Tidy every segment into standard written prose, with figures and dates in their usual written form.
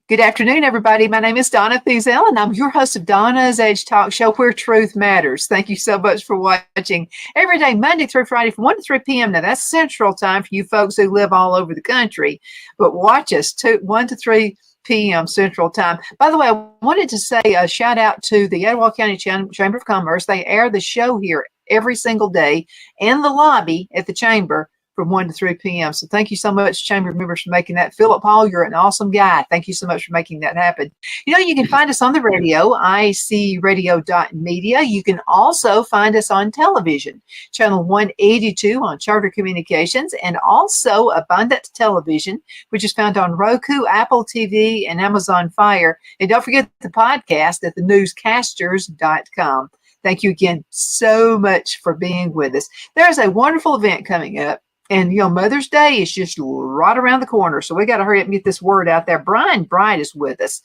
Good afternoon, everybody. My name is Donna Thiesel, and I'm your host of Donna's Edge Talk Show, where truth matters. Thank you so much for watching every day, Monday through Friday, from 1 to 3 p.m. Now, that's Central Time for you folks who live all over the country, but watch us 1 to 3 p.m. Central Time. By the way, I wanted to say a shout out to the Etowah County Chamber of Commerce. They air the show here every single day in the lobby at the chamber from 1 to 3 p.m. So thank you so much, Chamber members, for making that. Philip Hall, you're an awesome guy. Thank you so much for making that happen. You know, you can find us on the radio, icradio.media. You can also find us on television, channel 182 on Charter Communications, and also Abundant Television, which is found on Roku, Apple TV, and Amazon Fire. And don't forget the podcast at thenewscasters.com. Thank you again so much for being with us. There's a wonderful event coming up. And, you know, Mother's Day is just right around the corner. So we got to hurry up and get this word out there. Brian Bright is with us.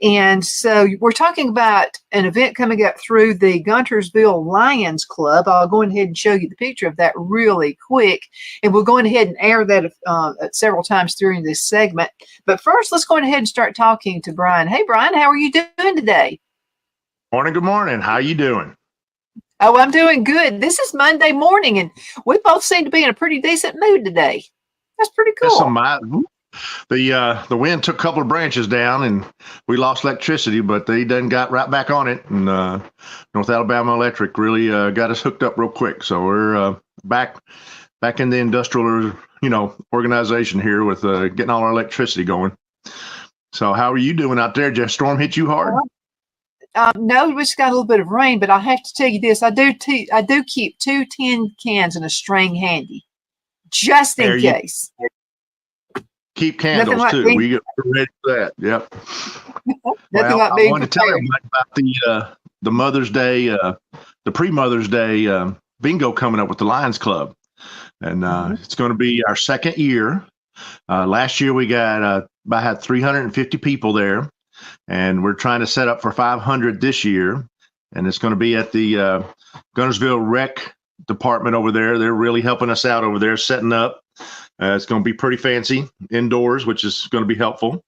And so we're talking about an event coming up through the Guntersville Lions Club. I'll go ahead and show you the picture of that really quick. And we'll go ahead and air that several times during this segment. But first, let's go ahead and start talking to Brian. Hey, Brian, how are you doing today? Morning. Good morning. How you doing? Oh, I'm doing good. This is Monday morning, and we both seem to be in a pretty decent mood today. That's pretty cool. The wind took a couple of branches down, and we lost electricity, but they done got right back on it. And North Alabama Electric really got us hooked up real quick. So we're back in the industrial, organization here with getting all our electricity going. So how are you doing out there? Did a storm hit you hard? No, we just got a little bit of rain, but I have to tell you this: I do keep 2 tin cans and a string handy, just in case. Keep candles like too. We get ready for that. Yep. I want to tell everybody about the Mother's Day, the pre-Mother's Day bingo coming up with the Lions Club, and it's going to be our second year. Last year we got about 350 people there. And we're trying to set up for 500 this year. And it's going to be at the Guntersville Rec Department over there. They're really helping us out over there, setting up. It's going to be pretty fancy indoors, which is going to be helpful.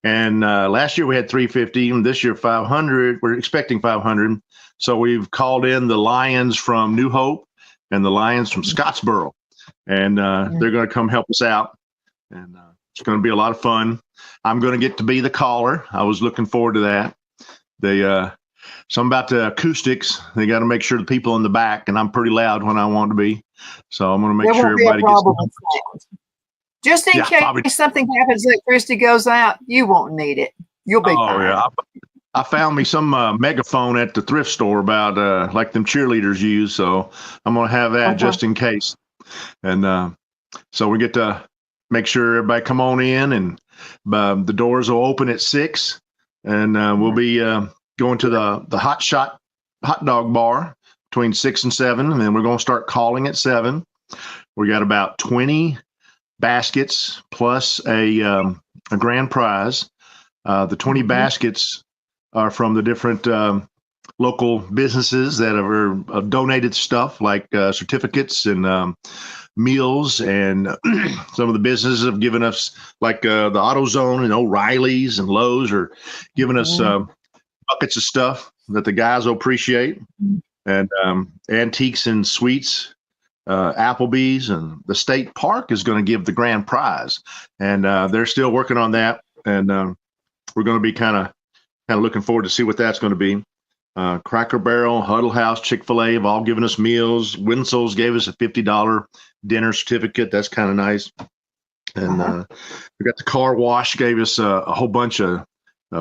And last year we had 350, and this year 500. We're expecting 500. So we've called in the Lions from New Hope and the Lions from Scottsboro. And they're going to come help us out. And it's going to be a lot of fun. I'm going to get to be the caller. I was looking forward to that. Something about the acoustics. They got to make sure the people in the back, and I'm pretty loud when I want to be. So I'm going to make sure everybody gets. Just in case something happens, electricity goes out, you won't need it. You'll be fine. Yeah. I found me some megaphone at the thrift store about like them cheerleaders use. So I'm going to have that just in case. And so we get to make sure everybody come on in, and the doors will open at 6, and we'll be going to the hot dog bar between 6 and 7, and then we're going to start calling at 7. We got about 20 baskets plus a grand prize. The 20 baskets are from the different local businesses that have donated stuff like certificates and meals, and some of the businesses have given us, like the AutoZone and O'Reilly's and Lowe's are giving us buckets of stuff that the guys will appreciate, and antiques and sweets, Applebee's, and the state park is going to give the grand prize, and they're still working on that, and we're going to be kind of looking forward to see what that's going to be. Cracker Barrel, Huddle House, Chick-fil-A have all given us meals. Winsel's gave us a $50 dinner certificate. That's kind of nice. And we got the car wash, gave us a whole bunch of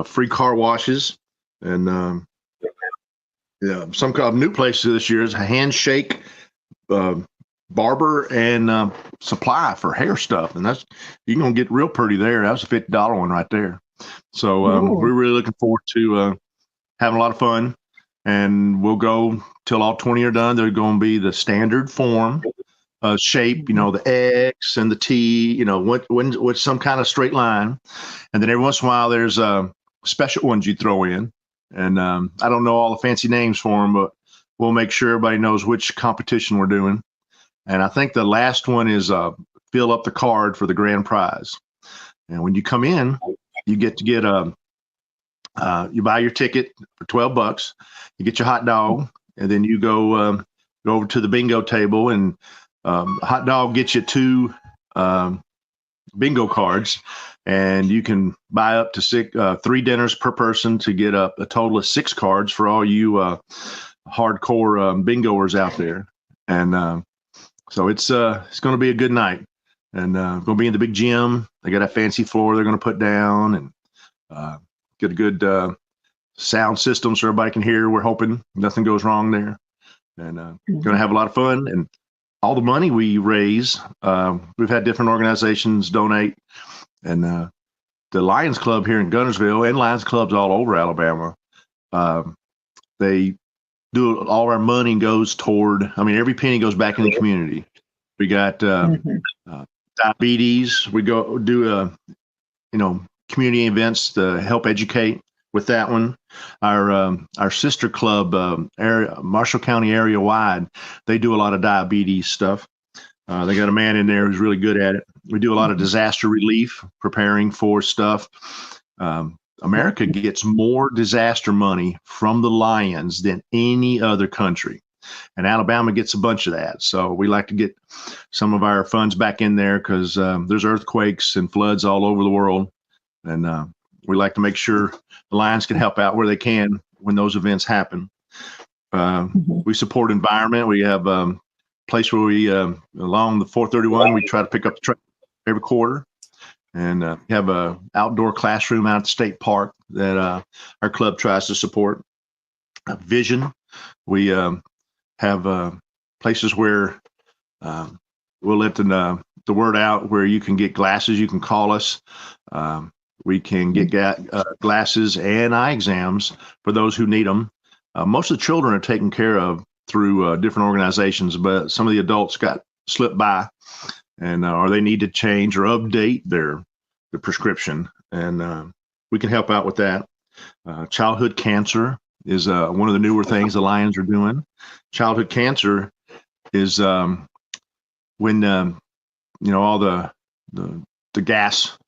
free car washes. And some kind of new places this year is a handshake barber and supply for hair stuff. And you're going to get real pretty there. That was a $50 one right there. So we're really looking forward to having a lot of fun. And we'll go till all 20 are done. They're going to be the standard form shape, the X and the T, with some kind of straight line. And then every once in a while, there's special ones you throw in. And I don't know all the fancy names for them, but we'll make sure everybody knows which competition we're doing. And I think the last one is fill up the card for the grand prize. And when you come in, you get to get you buy your ticket for $12. You get your hot dog, and then you go over to the bingo table, and hot dog gets you 2 bingo cards, and you can buy up to 3 dinners per person to get up a total of 6 cards for all you hardcore bingoers out there. And so it's going to be a good night, and going to be in the big gym. They got a fancy floor they're going to put down, and get a good sound system so everybody can hear. We're hoping nothing goes wrong there, and going to have a lot of fun. And all the money we raise, we've had different organizations donate, and the Lions Club here in Guntersville and Lions Clubs all over Alabama, they do all our money goes toward, I mean, every penny goes back in the community. We got diabetes. We go do, community events to help educate with that one. Our sister club, area, Marshall County area wide, they do a lot of diabetes stuff. They got a man in there who's really good at it. We do a lot of disaster relief, preparing for stuff. America gets more disaster money from the Lions than any other country, and Alabama gets a bunch of that. So we like to get some of our funds back in there because there's earthquakes and floods all over the world, and we like to make sure the Lions can help out where they can when those events happen. We support environment. We have a place where we, along the 431, we try to pick up the trash every quarter, and have a outdoor classroom out at the state park that our club tries to support. Vision. We have places where we'll let the word out where you can get glasses. You can call us. We can get glasses and eye exams for those who need them. Most of the children are taken care of through different organizations, but some of the adults got slipped by, and or they need to change or update their prescription, and we can help out with that. Childhood cancer is one of the newer things the Lions are doing. Childhood cancer is when all the gas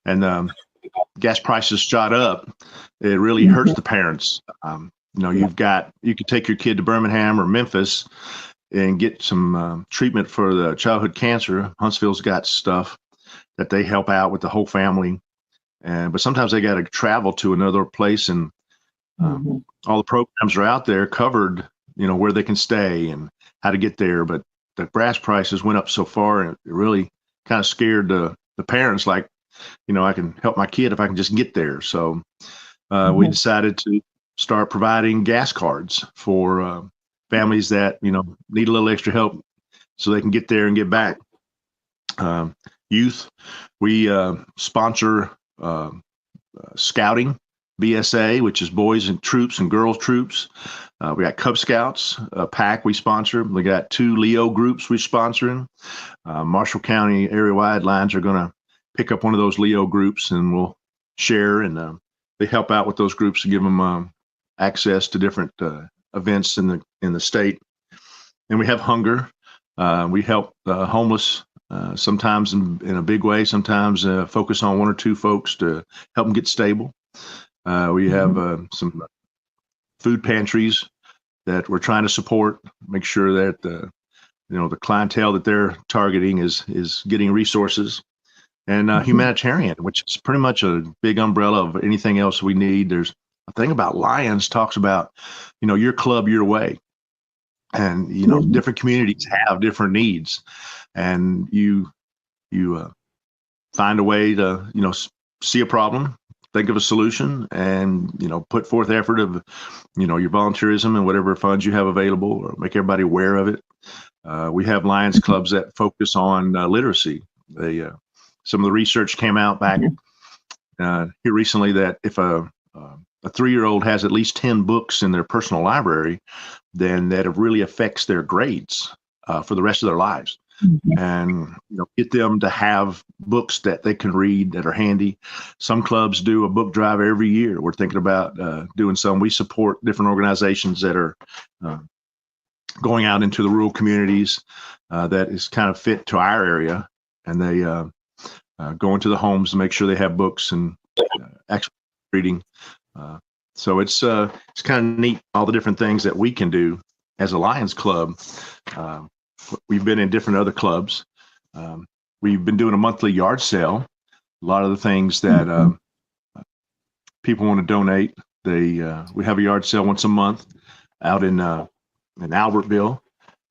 and gas prices shot up. It really hurts the parents. You could take your kid to Birmingham or Memphis and get some treatment for the childhood cancer. Huntsville's got stuff that they help out with the whole family, but sometimes they got to travel to another place, and all the programs are out there covered, where they can stay and how to get there. But the gas prices went up so far, and it really kind of scared the parents. Like, I can help my kid if I can just get there. So we decided to start providing gas cards for families that, need a little extra help so they can get there and get back. Youth, we sponsor scouting, BSA, which is boys and troops and girls troops. We got Cub Scouts, a pack we sponsor. We got 2 Leo groups we're sponsoring. Marshall County area-wide Lions are going to pick up one of those Leo groups, and we'll share, and they help out with those groups to give them access to different events in the state. And we have hunger. We help homeless sometimes in a big way, sometimes focus on 1 or 2 folks to help them get stable. We have some food pantries that we're trying to support, make sure that the clientele that they're targeting is getting resources. And humanitarian, which is pretty much a big umbrella of anything else we need. There's a thing about Lions talks about, your club, your way. And, different communities have different needs. And you find a way to, see a problem, think of a solution, and, put forth effort of, your volunteerism and whatever funds you have available, or make everybody aware of it. We have Lions clubs that focus on literacy. Some of the research came out back here recently that if a 3-year-old has at least 10 books in their personal library, then that it really affects their grades for the rest of their lives. And get them to have books that they can read that are handy. Some clubs do a book drive every year. We're thinking about doing some. We support different organizations that are going out into the rural communities that is kind of fit to our area, and they going to the homes to make sure they have books and actual reading. So it's kind of neat, all the different things that we can do as a Lions Club. We've been in different other clubs. We've been doing a monthly yard sale. A lot of the things that people want to donate, we have a yard sale once a month out in Albertville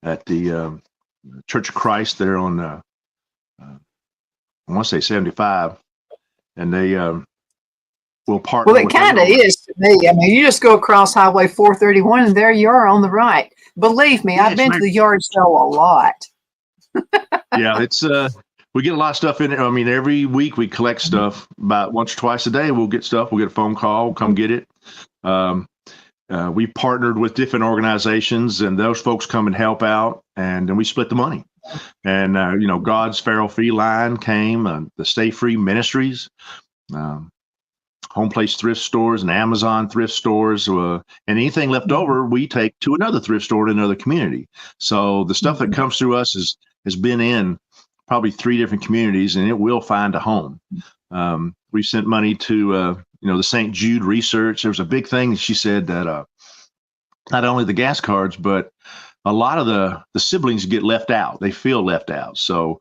at the Church of Christ there on I want to say 75, and they will partner. Well, it kind of is to me. I mean, you just go across Highway 431, and there you are on the right. Believe me, I've been to the yard sale a lot. Yeah, it's we get a lot of stuff in there. I mean, every week we collect stuff. About once or twice a day, we'll get stuff. We'll get a phone call, come get it. We partnered with different organizations, and those folks come and help out, and then we split the money. And God's Feral Feline came, the Stay Free Ministries, Home Place thrift stores, and Amazon thrift stores, and anything left over we take to another thrift store in another community. So the stuff that comes through us has been in probably 3 different communities, and it will find a home. We sent money to the St. Jude Research. There was a big thing that she said that not only the gas cards, but a lot of the siblings get left out. They feel left out. So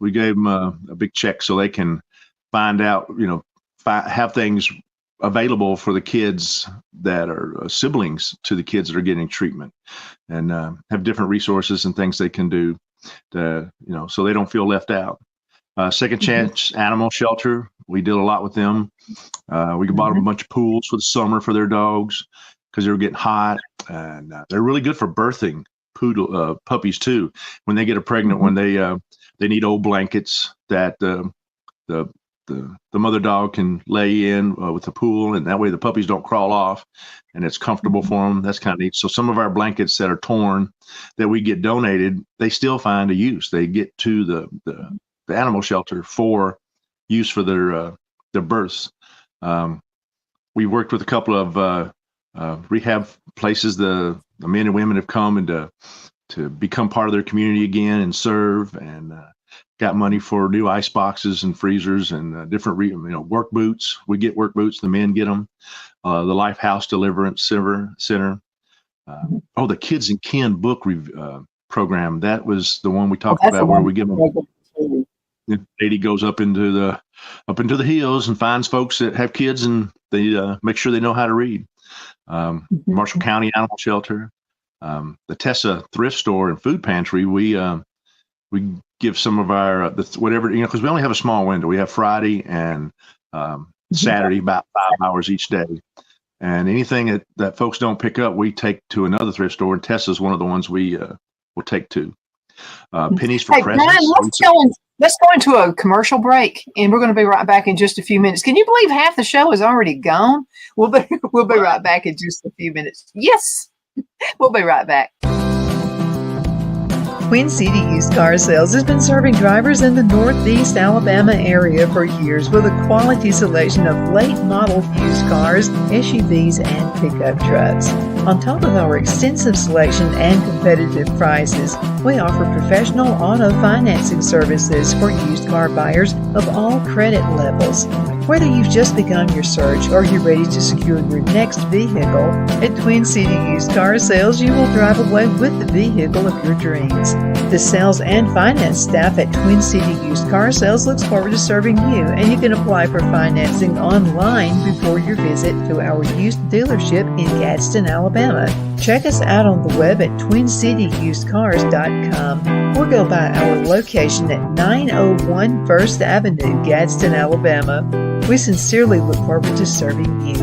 we gave them a big check so they can find out, have things available for the kids that are siblings to the kids that are getting treatment, and have different resources and things they can do to, so they don't feel left out. Second Chance Animal Shelter, we did a lot with them. We bought them a bunch of pools for the summer for their dogs because they were getting hot, and they're really good for birthing puppies too. When they get pregnant, when they need old blankets that the mother dog can lay in with the pool, and that way the puppies don't crawl off, and it's comfortable for them. That's kind of neat. So some of our blankets that are torn that we get donated, they still find a use. They get to the animal shelter for use for their births. We worked with a couple of rehab places. The men and women have come and to become part of their community again and serve, and got money for new ice boxes and freezers and different work boots. We get work boots. The men get them. The Life House Deliverance Center. The Kids and Kin book program. That was the one we talked about, where we give them. Lady goes up into the hills and finds folks that have kids, and they make sure they know how to read. Marshall County Animal Shelter, the Tessa Thrift Store and Food Pantry. We give some of our whatever, because we only have a small window. We have Friday and Saturday, about 5 hours each day. And anything that folks don't pick up, we take to another thrift store. And Tessa's one of the ones we will take to. Pennies for presents. Brian, let's go into a commercial break, and we're going to be right back in just a few minutes. Can you believe half the show is already gone? We'll be right back in just a few minutes. Yes, we'll be right back. Twin City Used Car Sales has been serving drivers in the Northeast Alabama area for years with a quality selection of late model used cars, SUVs, and pickup trucks. On top of our extensive selection and competitive prices, we offer professional auto financing services for used car buyers of all credit levels. Whether you've just begun your search or you're ready to secure your next vehicle, at Twin City Used Car Sales, you will drive away with the vehicle of your dreams. The sales and finance staff at Twin City Used Car Sales looks forward to serving you, and you can apply for financing online before your visit to our used dealership in Gadsden, Alabama. Check us out on the web at twincityusedcars.com or go by our location at 901 First Avenue, Gadsden, Alabama. We sincerely look forward to serving you.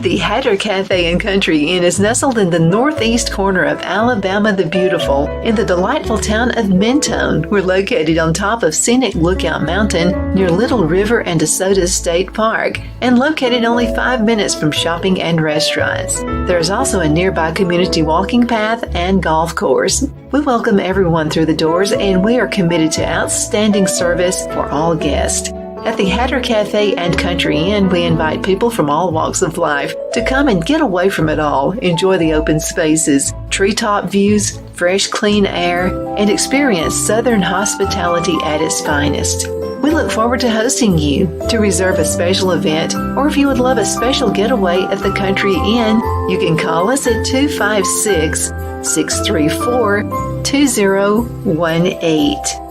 The Hatter Cafe and Country Inn is nestled in the northeast corner of Alabama the Beautiful in the delightful town of Mentone. We're located on top of scenic Lookout Mountain near Little River and DeSoto State Park, and located only 5 minutes from shopping and restaurants. There is also a nearby community walking path and golf course. We welcome everyone through the doors, and we are committed to outstanding service for all guests. At the Hatter Cafe and Country Inn, we invite people from all walks of life to come and get away from it all, enjoy the open spaces, treetop views, fresh, clean air, and experience Southern hospitality at its finest. We look forward to hosting you. To reserve a special event, or if you would love a special getaway at the Country Inn, you can call us at 256-634-2018.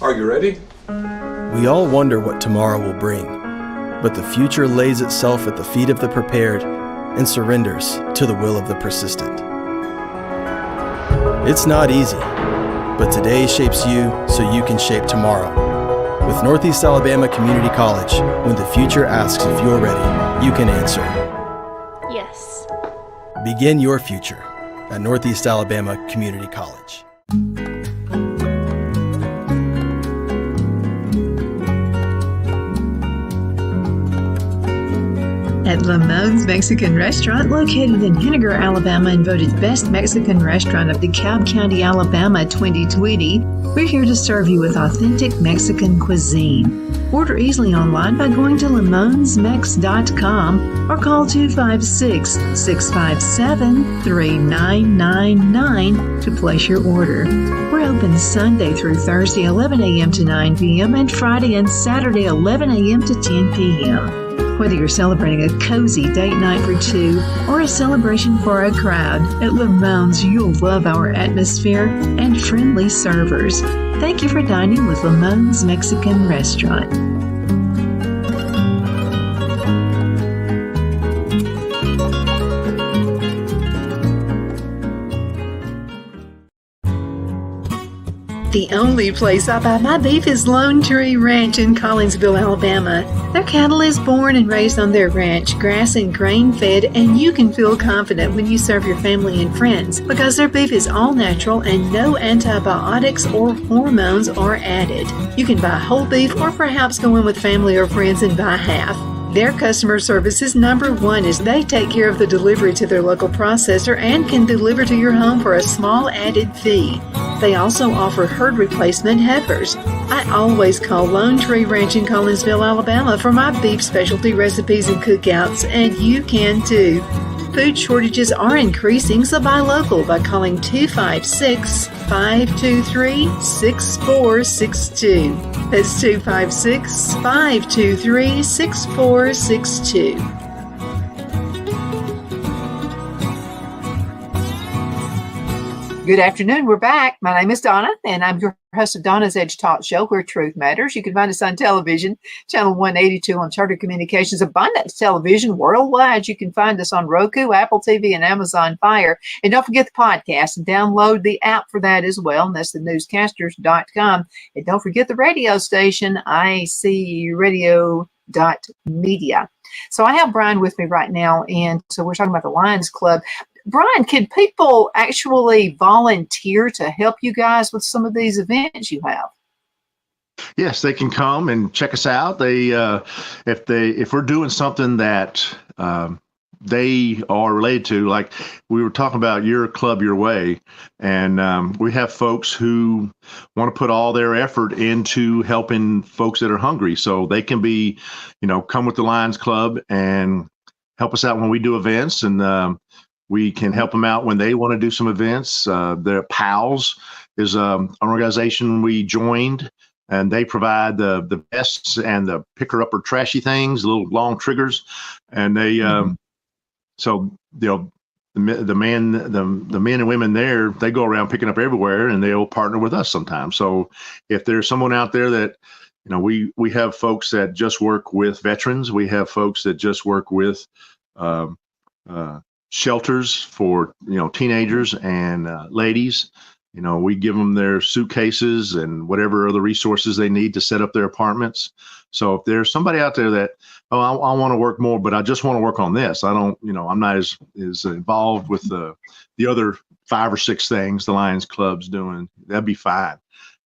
Are you ready? We all wonder what tomorrow will bring, but the future lays itself at the feet of the prepared and surrenders to the will of the persistent. It's not easy, but today shapes you so you can shape tomorrow. With Northeast Alabama Community College, when the future asks if you're ready, you can answer yes. Begin your future at Northeast Alabama Community College. At Lamone's Mexican Restaurant, located in Henniger, Alabama, and voted Best Mexican Restaurant of DeKalb County, Alabama 2020, we're here to serve you with authentic Mexican cuisine. Order easily online by going to lamonsmex.com or call 256-657-3999 to place your order. We're open Sunday through Thursday, 11 a.m. to 9 p.m., and Friday and Saturday, 11 a.m. to 10 p.m. Whether you're celebrating a cozy date night for two or a celebration for a crowd, at Lamone's you'll love our atmosphere and friendly servers. Thank you for dining with Lamone's Mexican Restaurant. The only place I buy my beef is Lone Tree Ranch in Collinsville, Alabama. Their cattle is born and raised on their ranch, grass and grain fed, and you can feel confident when you serve your family and friends because their beef is all natural and no antibiotics or hormones are added. You can buy whole beef or perhaps go in with family or friends and buy half. Their customer service is number one as they take care of the delivery to their local processor and can deliver to your home for a small added fee. They also offer herd replacement heifers. I always call Lone Tree Ranch in Collinsville, Alabama for my beef specialty recipes and cookouts, and you can too. Food shortages are increasing, so buy local by calling 256-523-6462. That's 256-523-6462. Good afternoon. We're back. My name is Donna, and I'm your host of Donna's Edge Talk Show, where truth matters. You can find us on television, channel 182 on Charter Communications, Abundance Television worldwide. You can find us on Roku, Apple TV, and Amazon Fire. And don't forget the podcast and download the app for that as well. And that's the newscasters.com. And don't forget the radio station, icradio.media. So I have Brian with me right now, and so we're talking about the Lions Club. Brian, can people actually volunteer to help you guys with some of these events you have? Yes, they can come and check us out. If we're doing something that they are related to, like we were talking about your club your way, and we have folks who want to put all their effort into helping folks that are hungry, so they can be, come with the Lions Club and help us out when we do events, and we can help them out when they want to do some events. Their PALS is an organization we joined, and they provide the vests and the picker-upper trashy things, little long triggers, and they so the men and women there, they go around picking up everywhere, and they'll partner with us sometimes. So if there's someone out there that we have folks that just work with veterans, we have folks that just work with shelters for teenagers and ladies. We give them their suitcases and whatever other resources they need to set up their apartments. So if there's somebody out there that, I want to work more, but I just want to work on this, I don't, I'm not as involved with the other 5 or 6 things the Lions Club's doing, that'd be fine.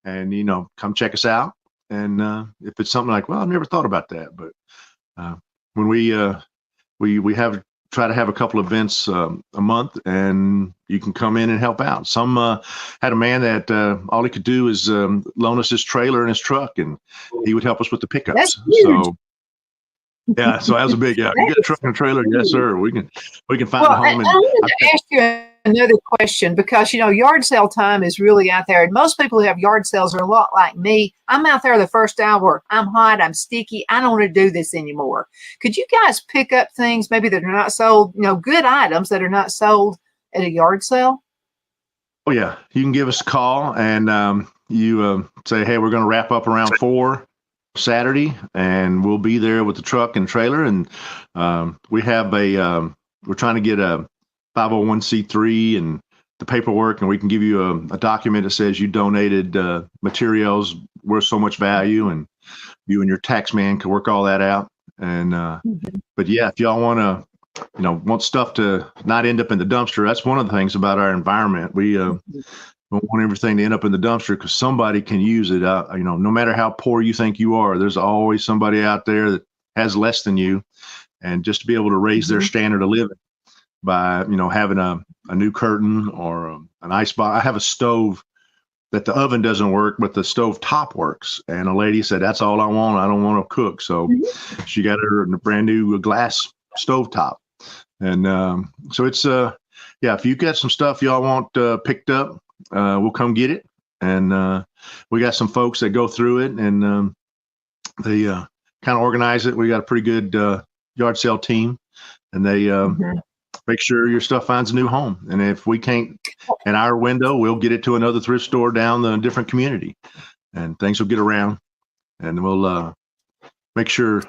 And come check us out. And if it's something like, well, I've never thought about that, but when we have try to have a couple events a month, and you can come in and help out. Some had a man that all he could do is loan us his trailer and his truck, and he would help us with the pickups. That's huge. So yeah, so that was a big You get a truck and a trailer, yes sir. We can find a home. I wanted to ask you another question, because yard sale time is really out there, and most people who have yard sales are a lot like me. I'm out there the first hour. I'm hot. I'm sticky. I don't want to do this anymore. Could you guys pick up things maybe that are not sold? Good items that are not sold at a yard sale. Oh yeah, you can give us a call, and you say, hey, we're going to wrap up around 4 Saturday, and we'll be there with the truck and trailer. And we have we're trying to get a 501c3 and the paperwork, and we can give you a document that says you donated materials worth so much value, and you and your tax man can work all that out. And but yeah, if y'all want to want stuff to not end up in the dumpster, that's one of the things about our environment. We don't want everything to end up in the dumpster, because somebody can use it. No matter how poor you think you are, there's always somebody out there that has less than you, and just to be able to raise their standard of living by having a new curtain or an ice box. I have a stove that the oven doesn't work, but the stove top works. And a lady said, that's all I want. I don't want to cook. So she got her a brand new glass stove top. And so it's, if you got some stuff y'all want picked up, we'll come get it. And we got some folks that go through it, and they kind of organize it. We got a pretty good yard sale team, and they make sure your stuff finds a new home. And if we can't in our window, we'll get it to another thrift store down the different community, and things will get around, and we'll make sure,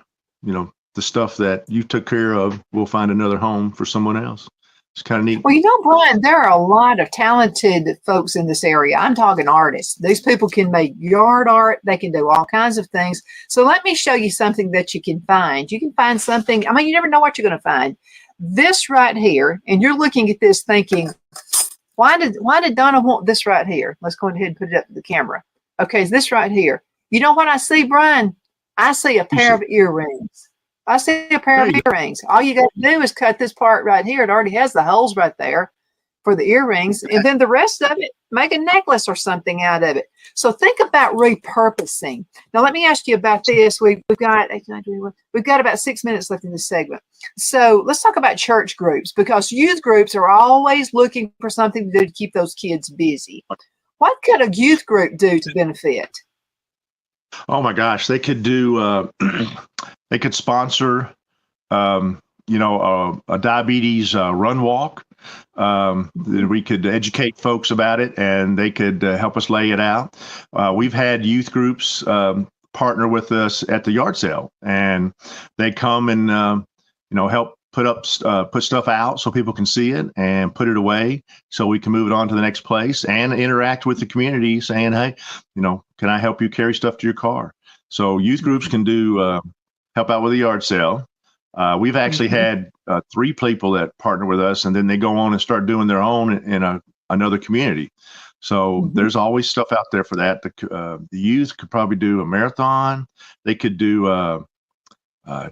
the stuff that you took care of, we'll find another home for someone else. It's kind of neat. Well, Brian, there are a lot of talented folks in this area. I'm talking artists. These people can make yard art. They can do all kinds of things. So let me show you something that you can find. You can find something. You never know what you're going to find. This right here, and you're looking at this thinking, why did Donna want this right here? Let's go ahead and put it up to the camera. Okay, it's this right here. You know what I see, Brian? I see a pair of earrings. I see a pair of earrings. All you got to do is cut this part right here. It already has the holes right there for the earrings. And then the rest of it, make a necklace or something out of it. So think about repurposing. Now, let me ask you about this. We've got about 6 minutes left in this segment. So let's talk about church groups, because youth groups are always looking for something to do to keep those kids busy. What could a youth group do to benefit? Oh my gosh, they could do. They could sponsor, a diabetes run walk. We could educate folks about it, and they could help us lay it out. We've had youth groups partner with us at the yard sale, and they come and help put stuff out so people can see it and put it away so we can move it on to the next place and interact with the community, saying, hey, can I help you carry stuff to your car? So youth groups can do help out with the yard sale. We've actually had 3 people that partner with us, and then they go on and start doing their own in another community. So there's always stuff out there for that. The youth could probably do a marathon. They could do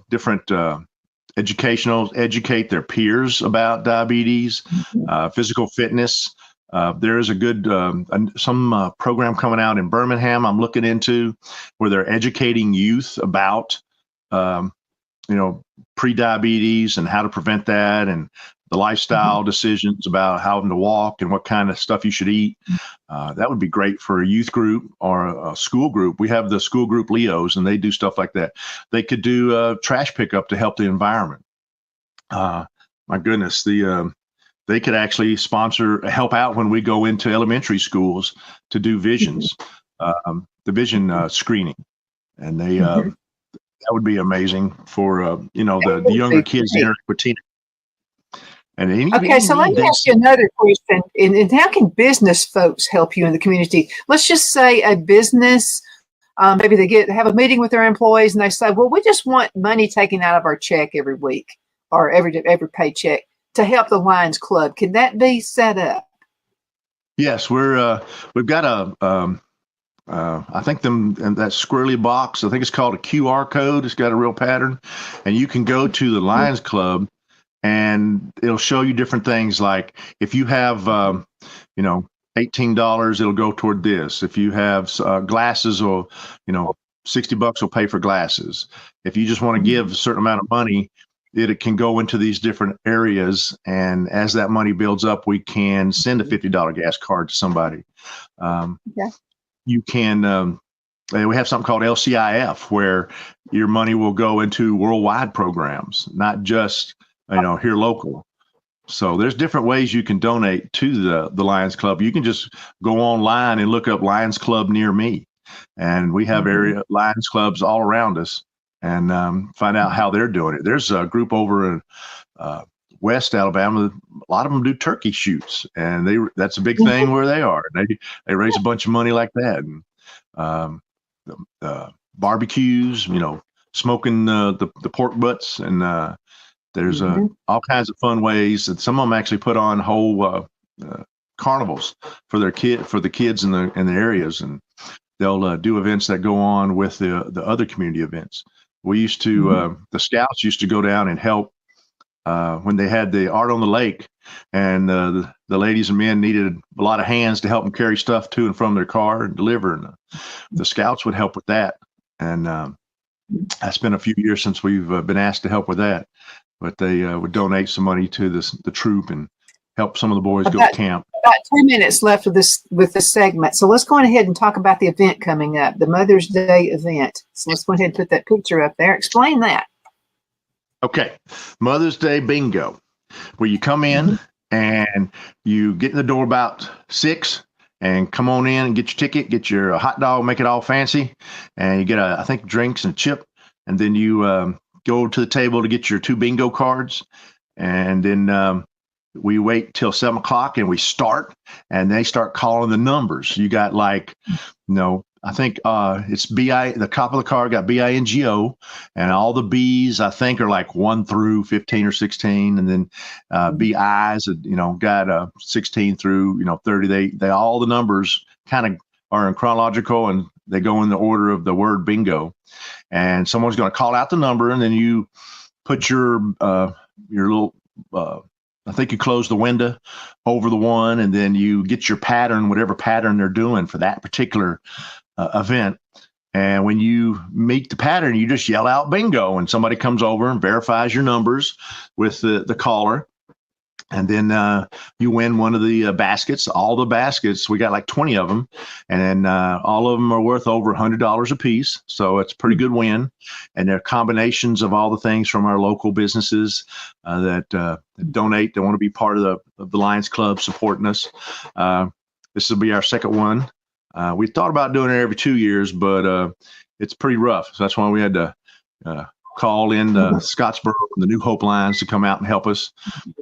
different educate their peers about diabetes, physical fitness. There is a good some program coming out in Birmingham I'm looking into, where they're educating youth about pre-diabetes and how to prevent that, and the lifestyle decisions about how to walk and what kind of stuff you should eat. That would be great for a youth group or a school group. We have the school group Leos, and they do stuff like that. They could do trash pickup to help the environment. My goodness, they could actually help out when we go into elementary schools to do visions, the vision screening, and they that would be amazing for the younger kids to interact with teenagers. Okay, so let me ask you another question. And how can business folks help you in the community? Let's just say a business, maybe they have a meeting with their employees, and they say, well, we just want money taken out of our check every week or every paycheck to help the Lions Club. Can that be set up? Yes, we've got I think in that squirrely box, I think it's called a QR code. It's got a real pattern, and you can go to the Lions Club and it'll show you different things. Like if you have, $18, it'll go toward this. If you have glasses, or, $60 will pay for glasses. If you just want to give a certain amount of money, it can go into these different areas. And as that money builds up, we can send a $50 gas card to somebody. You can, we have something called LCIF, where your money will go into worldwide programs, not just, here local. So there's different ways you can donate to the Lions Club. You can just go online and look up Lions Club near me. And we have area Lions Clubs all around us, and find out how they're doing it. There's a group over in West Alabama. A lot of them do turkey shoots, and that's a big thing where they are. They raise a bunch of money like that. And barbecues, smoking the pork butts, and there's all kinds of fun ways. And some of them actually put on whole carnivals for the kids in the areas, and they'll do events that go on with the other community events. We used to the scouts used to go down and help when they had the Art on the Lake, and the ladies and men needed a lot of hands to help them carry stuff to and from their car and deliver. And the scouts would help with that. And it's been a few years since we've been asked to help with that, but they would donate some money to the troop and help some of the boys go to camp. About 2 minutes left with this segment. So let's go on ahead and talk about the event coming up, the Mother's Day event. So let's go ahead and put that picture up there. Explain that. Okay. Mother's Day bingo, where you come in and you get in the door about 6 and come on in and get your ticket, get your hot dog, make it all fancy. And you get I think drinks and a chip. And then you go to the table to get your 2 bingo cards. And then we wait till 7 o'clock and we start, and they start calling the numbers. You got I think it's BI, the top of the card got BINGO, and all the B's I think are like 1 through 15 or 16. And then BI's, got 16 through, 30. They all the numbers kind of are in chronological, and they go in the order of the word bingo. And someone's going to call out the number, and then you put your little, I think you close the window over the one, and then you get your pattern, whatever pattern they're doing for that particular event. And when you meet the pattern, you just yell out bingo, and somebody comes over and verifies your numbers with the caller. And then you win one of the baskets. All the baskets, we got like 20 of them, and all of them are worth over $100 a piece. So it's a pretty good win. And they're combinations of all the things from our local businesses that donate. They want to be part of the Lions Club supporting us. This will be our second one. We thought about doing it every 2 years, but it's pretty rough. So that's why we had to call in the Scottsboro and the New Hope Lions to come out and help us.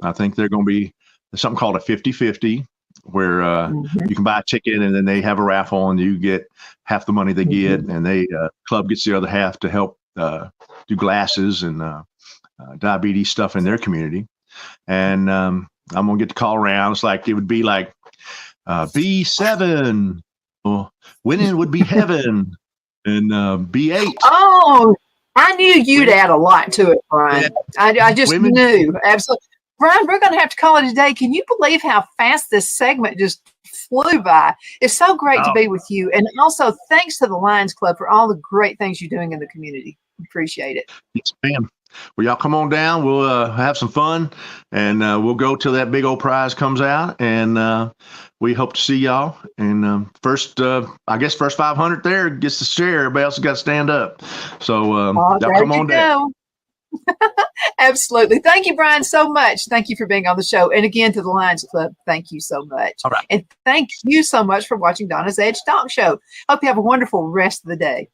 I think they're going to be something called a 50-50, where you can buy a ticket and then they have a raffle and you get half the money they get, and they club gets the other half to help do glasses and diabetes stuff in their community. And I'm going to get to call around. It's like, it would be like B7, winning would be heaven, and B8. Oh, I knew you'd add a lot to it, Brian. Yeah. I just knew. Absolutely. Brian, we're going to have to call it a day. Can you believe how fast this segment just flew by? It's so great to be with you. And also, thanks to the Lions Club for all the great things you're doing in the community. Appreciate it. Yes, ma'am. Well, y'all come on down. We'll have some fun, and we'll go till that big old prize comes out. And we hope to see y'all. And first 500 there gets to share. Everybody else has got to stand up. So y'all come on down. Absolutely. Thank you, Brian, so much. Thank you for being on the show. And again, to the Lions Club, thank you so much. All right. And thank you so much for watching Donna's Edge Talk Show. Hope you have a wonderful rest of the day.